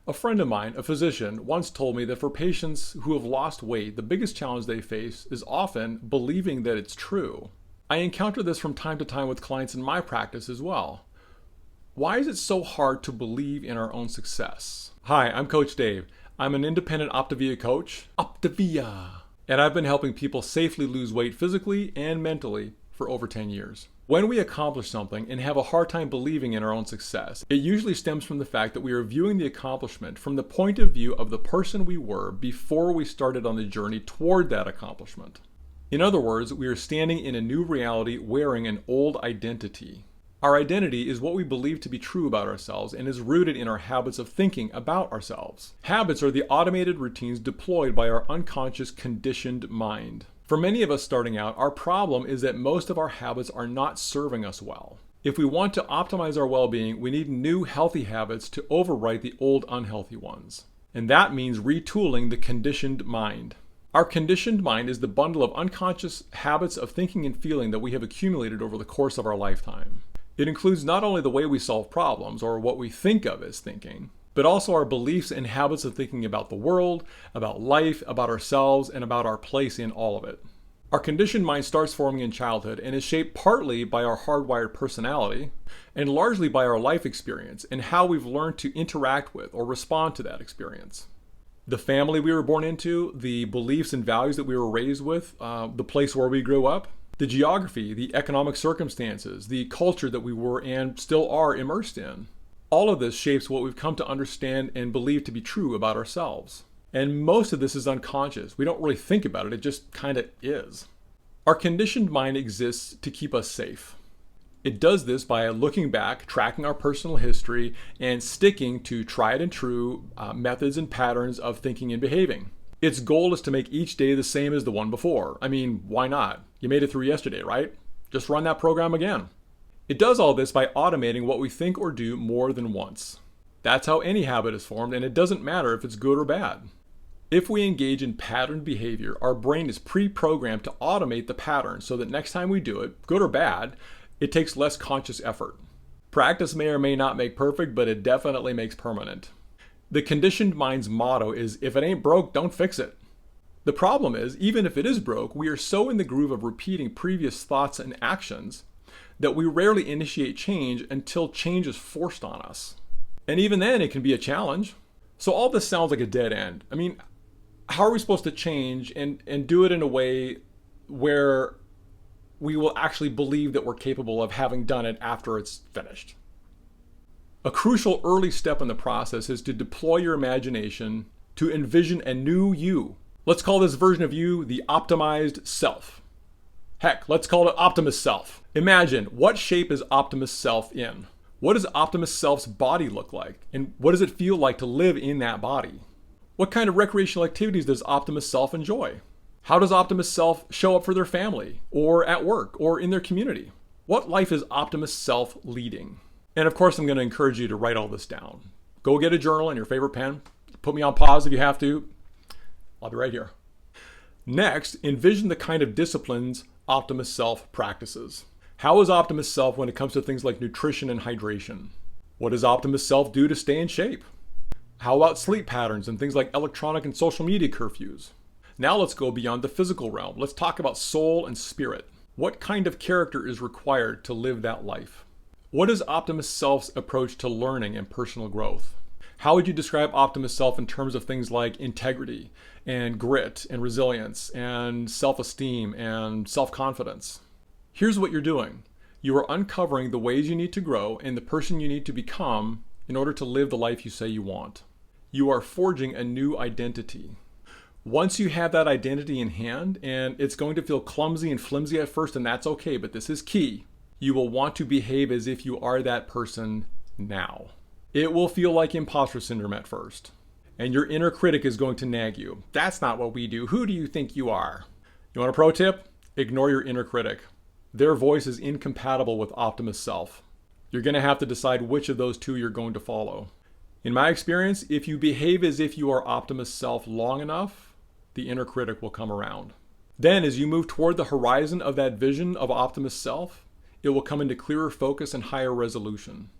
A friend of mine, a physician, once told me that for patients who have lost weight, the biggest challenge they face is often believing that it's true. I encounter this from time to time with clients in my practice as well. Why is it so hard to believe in our own success? Hi, I'm Coach Dave. I'm an independent OPTAVIA coach, OPTAVIA, and I've been helping people safely lose weight physically and mentally for over 10 years. When we accomplish something and have a hard time believing in our own success, it usually stems from the fact that we are viewing the accomplishment from the point of view of the person we were before we started on the journey toward that accomplishment. In other words, we are standing in a new reality wearing an old identity. Our identity is what we believe to be true about ourselves and is rooted in our habits of thinking about ourselves. Habits are the automated routines deployed by our unconscious conditioned mind. For many of us starting out, our problem is that most of our habits are not serving us well. If we want to optimize our well-being, we need new healthy habits to overwrite the old unhealthy ones. And that means retooling the conditioned mind. Our conditioned mind is the bundle of unconscious habits of thinking and feeling that we have accumulated over the course of our lifetime. It includes not only the way we solve problems or what we think of as thinking, but also our beliefs and habits of thinking about the world, about life, about ourselves, and about our place in all of it. Our conditioned mind starts forming in childhood and is shaped partly by our hardwired personality and largely by our life experience and how we've learned to interact with or respond to that experience. The family we were born into, the beliefs and values that we were raised with, the place where we grew up, the geography, the economic circumstances, the culture that we were and still are immersed in. All of this shapes what we've come to understand and believe to be true about ourselves. And most of this is unconscious. We don't really think about it, it just kind of is. Our conditioned mind exists to keep us safe. It does this by looking back, tracking our personal history, and sticking to tried and true methods and patterns of thinking and behaving. Its goal is to make each day the same as the one before. I mean, why not? You made it through yesterday, right? Just run that program again. It does all this by automating what we think or do more than once. That's how any habit is formed, and it doesn't matter if it's good or bad. If we engage in patterned behavior, our brain is pre-programmed to automate the pattern so that next time we do it, good or bad, it takes less conscious effort. Practice may or may not make perfect, but it definitely makes permanent. The conditioned mind's motto is, if it ain't broke, don't fix it. The problem is, even if it is broke, we are so in the groove of repeating previous thoughts and actions that we rarely initiate change until change is forced on us. And even then, it can be a challenge. So all this sounds like a dead end. I mean, how are we supposed to change and do it in a way where we will actually believe that we're capable of having done it after it's finished? A crucial early step in the process is to deploy your imagination to envision a new you. Let's call this version of you the optimized self. Heck, let's call it Optimus Self. Imagine, what shape is Optimus Self in? What does Optimus Self's body look like? And what does it feel like to live in that body? What kind of recreational activities does Optimus Self enjoy? How does Optimus Self show up for their family, or at work, or in their community? What life is Optimus Self leading? And of course, I'm going to encourage you to write all this down. Go get a journal and your favorite pen. Put me on pause if you have to. I'll be right here. Next, envision the kind of disciplines Optimus Self practices. How is Optimus Self when it comes to things like nutrition and hydration? What does Optimus Self do to stay in shape? How about sleep patterns and things like electronic and social media curfews? Now let's go beyond the physical realm. Let's talk about soul and spirit. What kind of character is required to live that life? What is Optimus Self's approach to learning and personal growth? How would you describe Optimus Self in terms of things like integrity and grit and resilience and self-esteem and self-confidence? Here's what you're doing. You are uncovering the ways you need to grow and the person you need to become in order to live the life you say you want. You are forging a new identity. Once you have that identity in hand, and it's going to feel clumsy and flimsy at first, and that's okay, but this is key. You will want to behave as if you are that person now. It will feel like imposter syndrome at first. And your inner critic is going to nag you. That's not what we do. Who do you think you are? You want a pro tip? Ignore your inner critic. Their voice is incompatible with Optimus Self. You're going to have to decide which of those two you're going to follow. In my experience, if you behave as if you are Optimus Self long enough, the inner critic will come around. Then as you move toward the horizon of that vision of Optimus Self, it will come into clearer focus and higher resolution.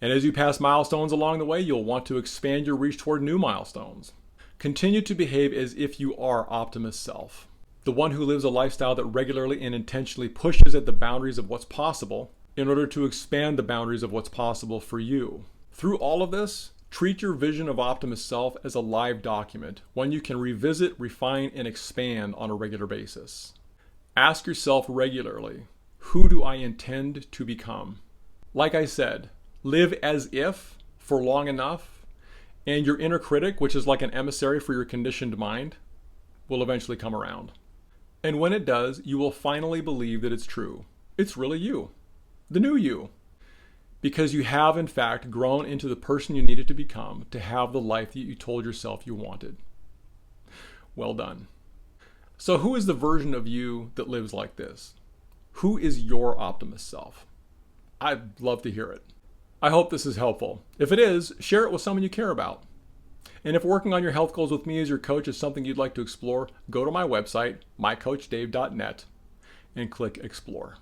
And as you pass milestones along the way, you'll want to expand your reach toward new milestones. Continue to behave as if you are Optimus Self, the one who lives a lifestyle that regularly and intentionally pushes at the boundaries of what's possible in order to expand the boundaries of what's possible for you. Through all of this, treat your vision of Optimus Self as a live document, one you can revisit, refine, and expand on a regular basis. Ask yourself regularly, who do I intend to become? Like I said, live as if for long enough, and your inner critic, which is like an emissary for your conditioned mind, will eventually come around. And when it does, you will finally believe that it's true. It's really you, the new you, because you have in fact grown into the person you needed to become to have the life that you told yourself you wanted. Well done. So who is the version of you that lives like this? Who is your Optimus Self? I'd love to hear it. I hope this is helpful. If it is, share it with someone you care about. And if working on your health goals with me as your coach is something you'd like to explore, go to my website, mycoachdave.net, and click Explore.